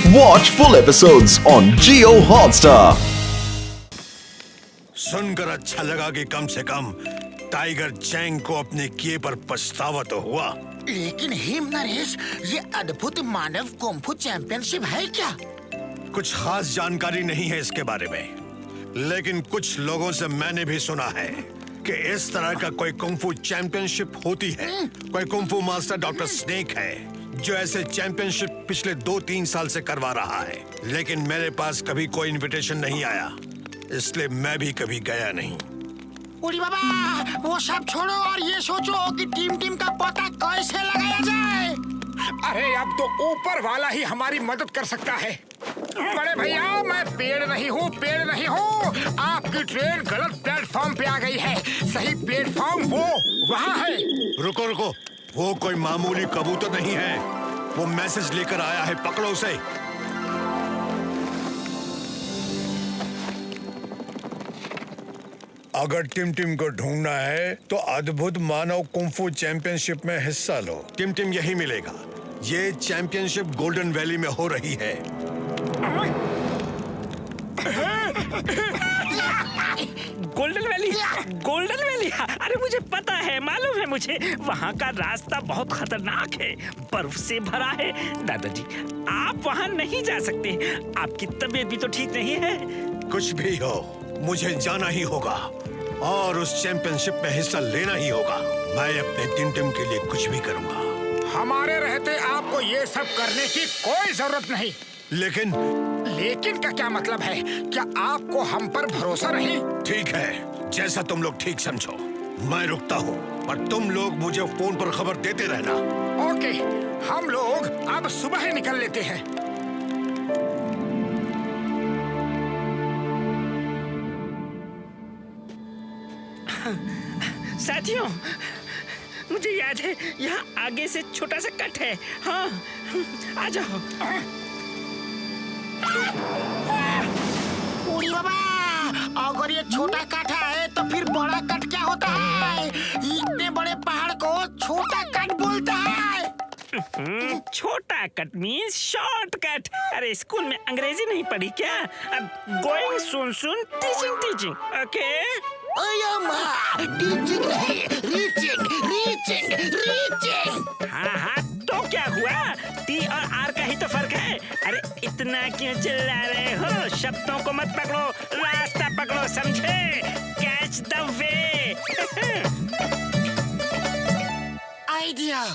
Watch full episodes on Jio Hotstar. सुनकर अच्छा लगा कि कम से कम टाइगर चैंग को अपने किए पर पछतावा तो हुआ। लेकिन हिम नरेश, ये अद्भुत मानव कुंफू चैंपियनशिप है क्या? कुछ खास जानकारी नहीं है इसके बारे में, लेकिन कुछ लोगों से मैंने भी सुना है कि इस तरह का कोई कुंफू चैंपियनशिप होती है। कोई कुंफू मास्टर डॉक्टर स्नेक है जो ऐसे चैंपियनशिप पिछले 2-3 साल से करवा रहा है, लेकिन मेरे पास कभी कोई इनविटेशन नहीं आया, इसलिए मैं भी कभी गया नहीं। उड़ी बाबा, वो सब छोड़ो और ये सोचो कि टीम का पता कैसे लगाया जाए। अरे अब तो ऊपर वाला ही हमारी मदद कर सकता है। बड़े भैया, मैं पेड़ नहीं हूँ। आपकी ट्रेन गलत प्लेटफॉर्म पे आ गई है। सही प्लेटफॉर्म वो वहाँ है। रुको, वो कोई मामूली कबूतर नहीं है, वो मैसेज लेकर आया है, पकड़ो उसे। अगर टिम को ढूंढना है तो अद्भुत मानव कुंफू चैंपियनशिप में हिस्सा लो। टिम यही मिलेगा। ये चैंपियनशिप गोल्डन वैली में हो रही है। Golden valley. अरे मुझे पता है, मालूम है मुझे। वहाँ का रास्ता बहुत खतरनाक है, बर्फ से भरा है। दादाजी, आप वहाँ नहीं जा सकते। आपकी तबीयत भी तो ठीक नहीं है। कुछ भी हो, मुझे जाना ही होगा और उस चैंपियनशिप में हिस्सा लेना ही होगा। मैं अपने टिम के लिए कुछ भी करूँगा। हमारे रहते आपको ये सब करने की कोई जरूरत नहीं। लेकिन का क्या मतलब है? क्या आपको हम पर भरोसा नहीं? ठीक है, जैसा तुम लोग ठीक समझो। मैं रुकता हूँ और तुम लोग मुझे फोन पर खबर देते रहना। ओके, हम लोग अब सुबह ही निकल लेते हैं। साथियों, मुझे याद है यहाँ आगे से छोटा सा कट है। हाँ, आ जाओ। उड़ी बाबा, अगर ये छोटा काठा है तो फिर बड़ा कट क्या होता है? इतने बड़े पहाड़ को छोटा कट बोलता है। छोटा कट मीन्स शॉर्टकट। अरे स्कूल में अंग्रेजी नहीं पढ़ी क्या? अब गोइंग सुन टीचिंग। ओके, टीचिंग नहीं, रीचिंग। हाँ, तो क्या हुआ? टी और आर का ही तो फर्क है। अरे इतना क्यों चिल्ला रहे हो? शब्दों को मत पकड़ो, रास्ता पकड़ो, समझे? Catch the way. आइडिया।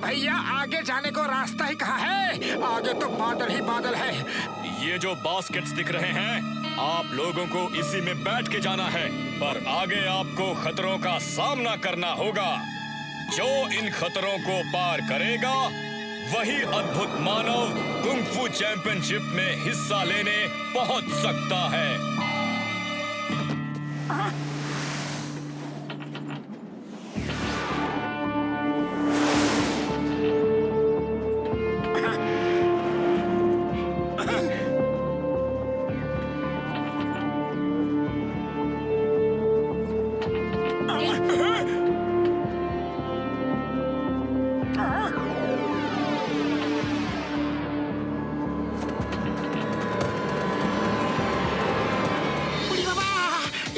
भैया, आगे जाने को रास्ता ही कहाँ है? आगे तो बादल ही बादल है। ये जो बास्केट्स दिख रहे हैं, आप लोगों को इसी में बैठ के जाना है, पर आगे आपको खतरों का सामना करना होगा। जो इन खतरों को पार करेगा वही अद्भुत मानव कुंग फू चैंपियनशिप में हिस्सा लेने पहुंच सकता है।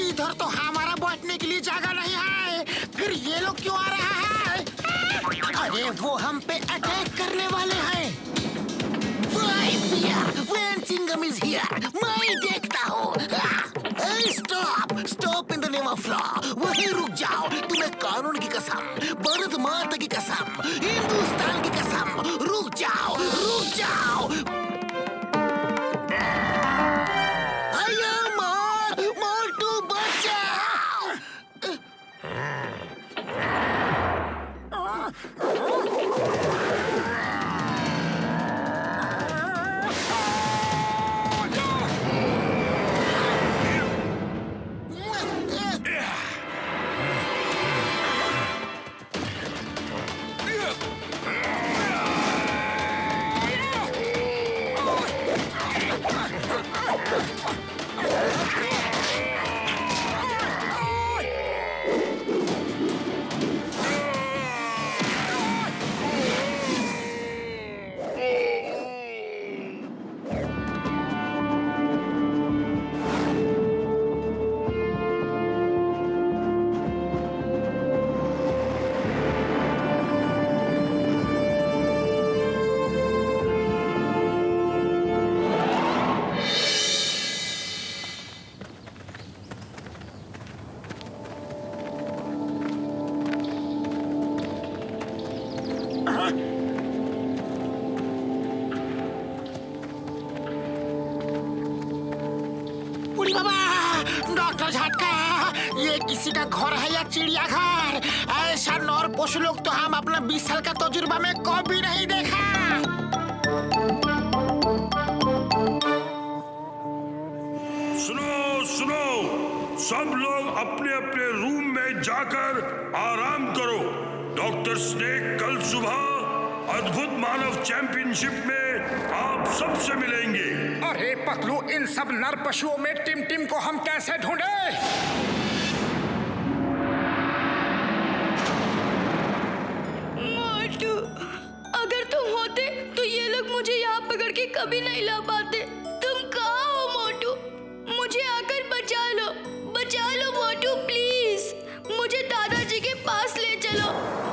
इधर तो हमारा बैठने के लिए जगह नहीं है, फिर ये लोग क्यों आ रहा है? अरे वो हम पे अटैक करने वाले हैं। मैं देखता हूँ। Stop in the name of law. वहीं रुक जाओ। तुम्हें कानून की कसम, भारत माता की कसम, हिंदुस्तान की कसम, रुक जाओ, रुक जाओ। डॉक्टर झटका, ये किसी का घर है या चिड़ियाघर? ऐसा नौर पशु लोग तो हम अपना 20 साल का तजुर्बा में कभी नहीं देखा। सुनो सुनो, सब लोग अपने अपने रूम में जाकर आराम करो। डॉक्टर स्नेक कल सुबह अद्भुत मानव चैंपियनशिप में आप सबसे मिलेंगे। अरे पतलू, इन सब नर पशुओं में टिम को हम कैसे ढूंढे? मोटू, अगर तुम होते तो ये लोग मुझे यहाँ पकड़ के कभी नहीं ला पाते। तुम कहाँ हो मोटू? मुझे आकर बचा लो मोटू, प्लीज मुझे दादाजी के पास ले चलो।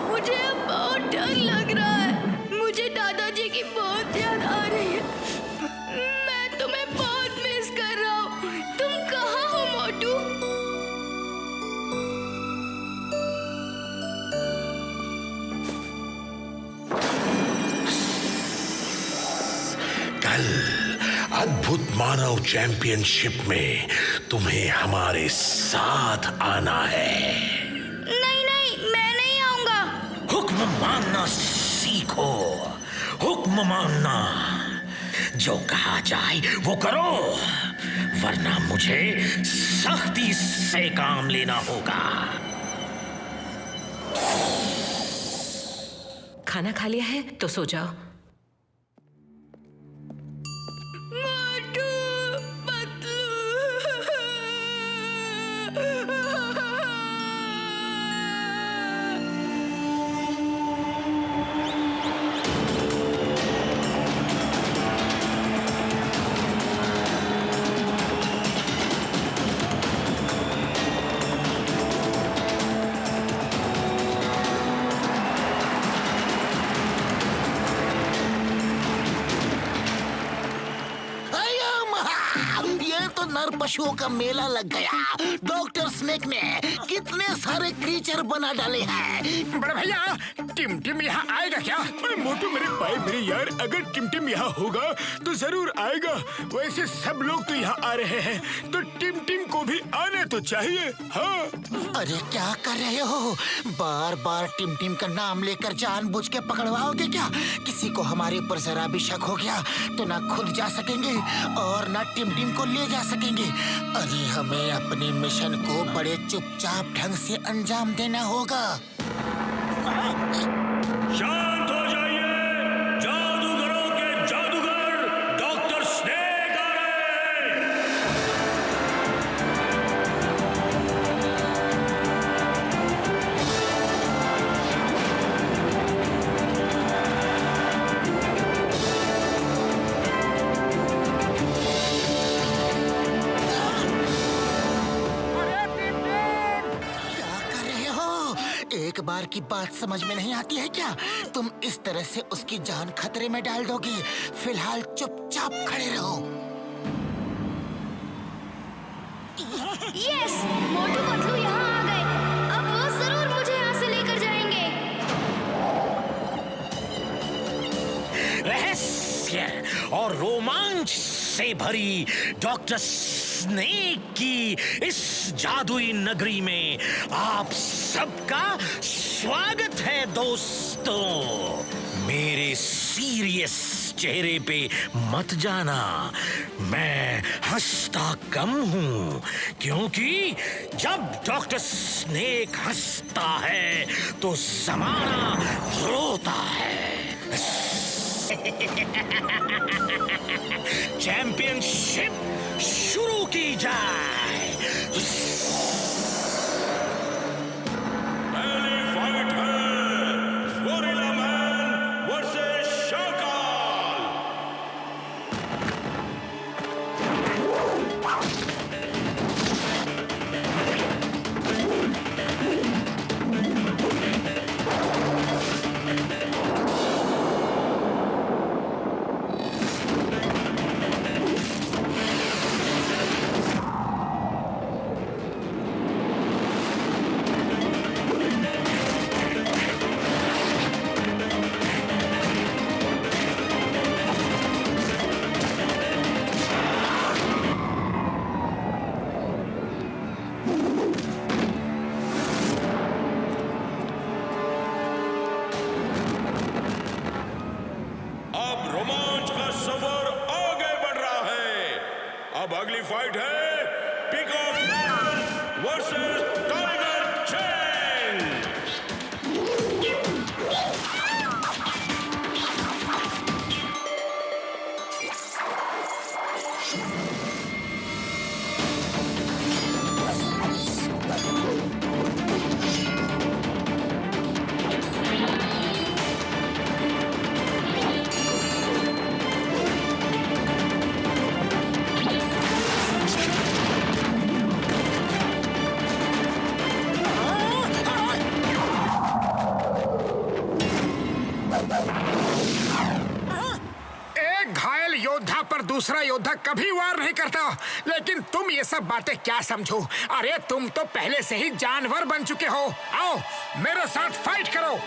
मुझे अब बहुत डर लग रहा है। मुझे दादाजी की बहुत याद आ रही है। मैं तुम्हें बहुत मिस कर रहा हूँ। तुम कहाँ हो मोटू? कल अद्भुत मानव चैंपियनशिप में तुम्हें हमारे साथ आना है। नहीं, मैं नहीं आऊंगा। हुक्म मानना सीखो, हुक्म मानना। जो कहा जाए वो करो, वरना मुझे सख्ती से काम लेना होगा। खाना खा लिया है तो सो जाओ। जानदार पशुओं का मेला लग गया। डॉक्टर स्नेक ने कितने सारे क्रीचर बना डाले हैं। बड़े भैया, टिमटिम यहाँ आएगा क्या? मोटू मेरे भाई मेरे यार, अगर टिमटिम यहाँ होगा तो जरूर आएगा। वैसे सब लोग तो यहाँ आ रहे हैं, तो टिमटिम को भी आने तो चाहिए। हाँ। अरे क्या कर रहे हो? बार बार टिमटिम का नाम लेकर जानबूझ के पकड़वाओगे क्या? किसी को हमारे ऊपर जरा भी शक हो गया तो ना खुद जा सकेंगे और ना टिमटिम को ले जा सकेंगे। अरे हमें अपने मिशन को बड़े चुपचाप ढंग से अंजाम देना होगा। शांत हो जाइए, जादूगरों के जादूगर डॉक्टर स्नेक आ रहे हैं। एक बार की बात समझ में नहीं आती है क्या? तुम इस तरह से उसकी जान खतरे में डाल दोगे। फिलहाल चुपचाप खड़े रहो। यस, मोटू पतलू यहाँ आ गए। अब वो जरूर मुझे यहाँ से लेकर जाएंगे। रहस्य और रोमांच से भरी डॉक्टर स्नेक की इस जादुई नगरी में आप सबका स्वागत है दोस्तों। मेरे सीरियस चेहरे पे मत जाना, मैं हंसता कम हूं, क्योंकि जब डॉक्टर स्नेक हंसता है तो जमाना रोता है। चैंपियनशिप शुरू की जाए। पहली फाइट है गोरिल्ला मैन वर्सेस शाकाल। अब अगली फाइट है peacock man versus tiger Chang. दूसरा योद्धा कभी वार नहीं करता, लेकिन तुम ये सब बातें क्या समझो? अरे तुम तो पहले से ही जानवर बन चुके हो। आओ मेरे साथ फाइट करो।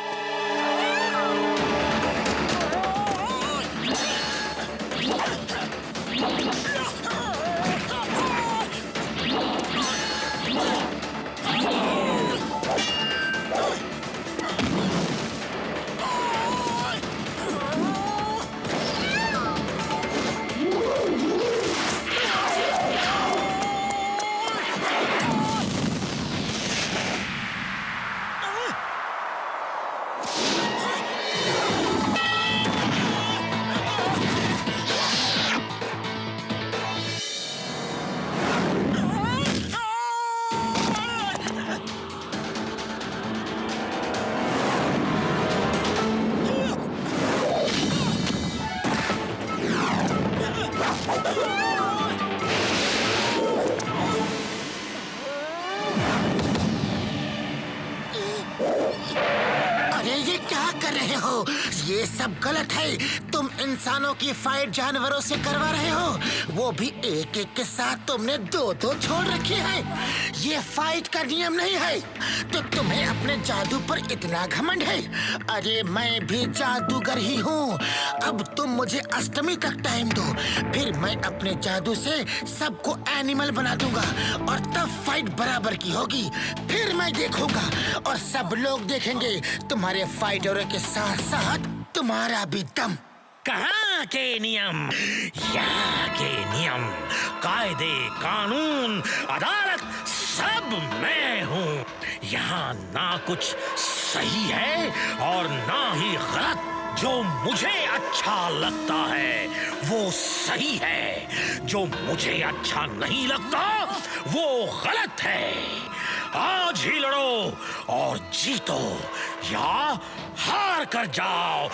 अरे ये क्या कर रहे हो? ये सब गलत है। तुम तुम इंसानों की फाइट जानवरों से करवा रहे हो, वो भी एक एक के साथ तुमने दो छोड़ रखी है। ये फाइट का नियम नहीं है। तो तुम्हें अपने जादू पर इतना घमंड है? अरे मैं भी जादूगर ही हूँ। अब तुम मुझे अष्टमी तक टाइम दो, फिर मैं अपने जादू से सबको एनिमल बना दूंगा और तब फाइट बराबर की होगी। फिर मैं देखूंगा और सब लोग देखेंगे तुम्हारे फाइटरों के साथ साथ तुम्हारा भी दम। कहाँ के नियम, यहाँ के नियम, कायदे, कानून, अदालत सब मैं हूँ। यहाँ ना कुछ सही है और ना ही गलत। जो मुझे अच्छा लगता है वो सही है, जो मुझे अच्छा नहीं लगता वो गलत है। आज ही लड़ो और जीतो या हार कर जाओ।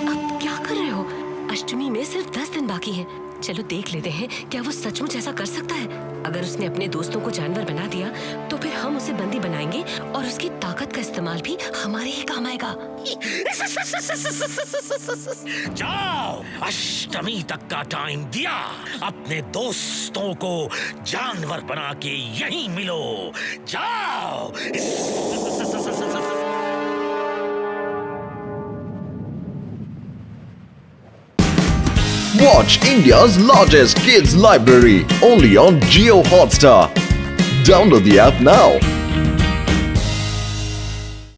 अब क्या कर रहे हो? अष्टमी में सिर्फ 10 दिन बाकी हैं। चलो देख लेते हैं क्या वो सचमुच ऐसा कर सकता है। अगर उसने अपने दोस्तों को जानवर बना दिया तो फिर हम उसे बंदी बनाएंगे और उसकी ताकत का इस्तेमाल भी हमारे ही काम आएगा। जाओ, अष्टमी तक का टाइम दिया। अपने दोस्तों को जानवर बना के यहीं मिलो। जाओ। Watch India's largest kids library only on Jio Hotstar. Download the app now.